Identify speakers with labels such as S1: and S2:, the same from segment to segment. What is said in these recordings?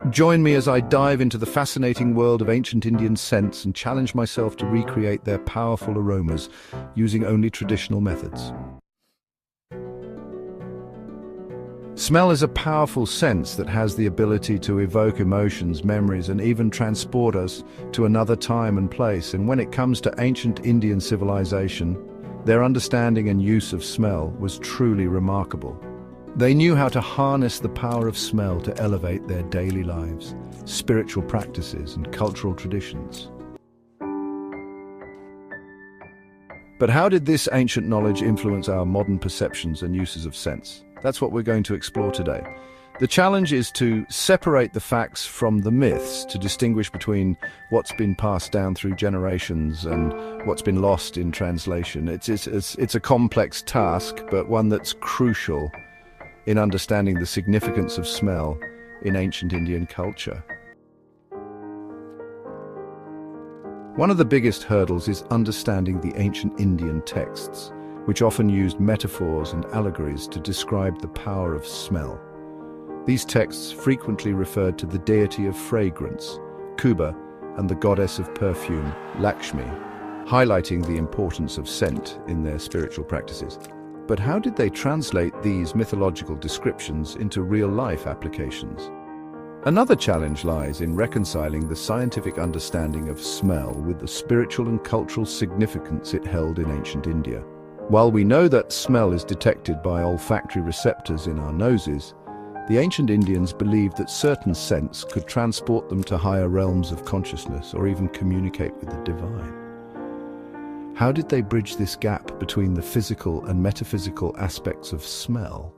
S1: Join me as I dive into the fascinating world of ancient Indian scents and challenge myself to recreate their powerful aromas using only traditional methods. Smell is a powerful sense that has the ability to evoke emotions, memories, and even transport us to another time and place. And when it comes to ancient Indian civilization, their understanding and use of smell was truly remarkable. They knew how to harness the power of smell to elevate their daily lives, spiritual practices, and cultural traditions. But how did this ancient knowledge influence our modern perceptions and uses of scents? That's what we're going to explore today. The challenge is to separate the facts from the myths, to distinguish between what's been passed down through generations and what's been lost in translation. It's a complex task, but one that's crucial in understanding the significance of smell in ancient Indian culture. One of the biggest hurdles is understanding the ancient Indian texts, which often used metaphors and allegories to describe the power of smell. These texts frequently referred to the deity of fragrance, Kuba, and the goddess of perfume, Lakshmi, highlighting the importance of scent in their spiritual practices. But how did they translate these mythological descriptions into real-life applications? Another challenge lies in reconciling the scientific understanding of smell with the spiritual and cultural significance it held in ancient India. While we know that smell is detected by olfactory receptors in our noses, the ancient Indians believed that certain scents could transport them to higher realms of consciousness or even communicate with the divine. How did they bridge this gap between the physical and metaphysical aspects of smell?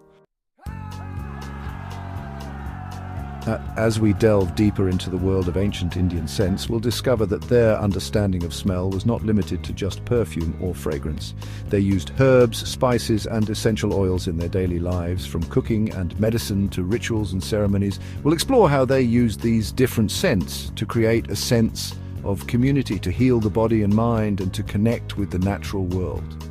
S1: As we delve deeper into the world of ancient Indian scents, we'll discover that their understanding of smell was not limited to just perfume or fragrance. They used herbs, spices, and essential oils in their daily lives, from cooking and medicine to rituals and ceremonies. We'll explore how they used these different scents to create a sense of community, to heal the body and mind, and to connect with the natural world.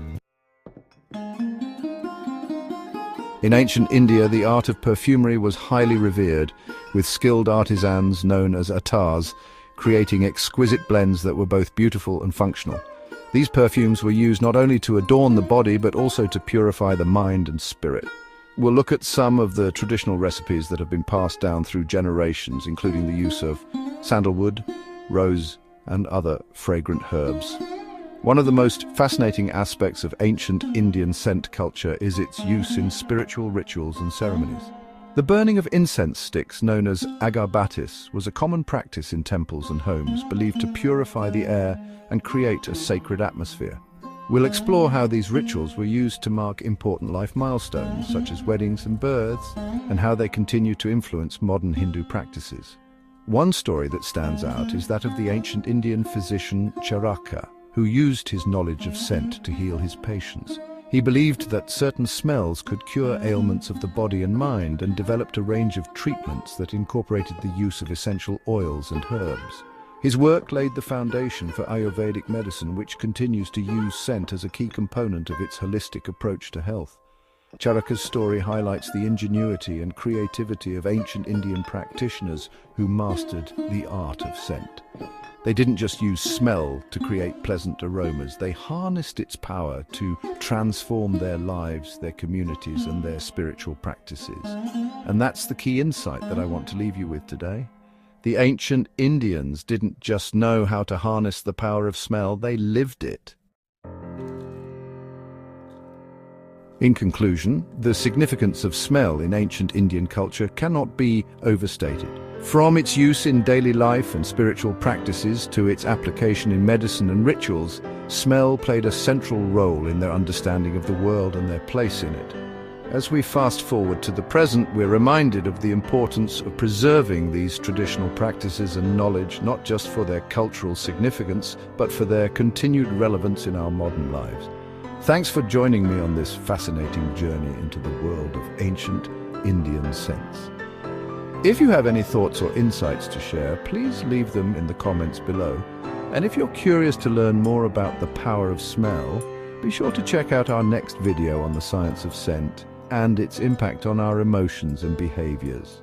S1: In ancient India, the art of perfumery was highly revered, with skilled artisans known as attars creating exquisite blends that were both beautiful and functional. These perfumes were used not only to adorn the body, but also to purify the mind and spirit. We'll look at some of the traditional recipes that have been passed down through generations, including the use of sandalwood, rose, and other fragrant herbs. One of the most fascinating aspects of ancient Indian scent culture is its use in spiritual rituals and ceremonies. The burning of incense sticks, known as agarbattis, was a common practice in temples and homes, believed to purify the air and create a sacred atmosphere. We'll explore how these rituals were used to mark important life milestones, such as weddings and births, and how they continue to influence modern Hindu practices. One story that stands out is that of the ancient Indian physician Charaka, who used his knowledge of scent to heal his patients. He believed that certain smells could cure ailments of the body and mind, and developed a range of treatments that incorporated the use of essential oils and herbs. His work laid the foundation for Ayurvedic medicine, which continues to use scent as a key component of its holistic approach to health. Charaka's story highlights the ingenuity and creativity of ancient Indian practitioners who mastered the art of scent. They didn't just use smell to create pleasant aromas, they harnessed its power to transform their lives, their communities, and their spiritual practices. And that's the key insight that I want to leave you with today. The ancient Indians didn't just know how to harness the power of smell, they lived it. In conclusion, the significance of smell in ancient Indian culture cannot be overstated. From its use in daily life and spiritual practices to its application in medicine and rituals, smell played a central role in their understanding of the world and their place in it. As we fast forward to the present, we're reminded of the importance of preserving these traditional practices and knowledge, not just for their cultural significance, but for their continued relevance in our modern lives. Thanks for joining me on this fascinating journey into the world of ancient Indian scents. If you have any thoughts or insights to share, please leave them in the comments below. And if you're curious to learn more about the power of smell, be sure to check out our next video on the science of scent and its impact on our emotions and behaviors.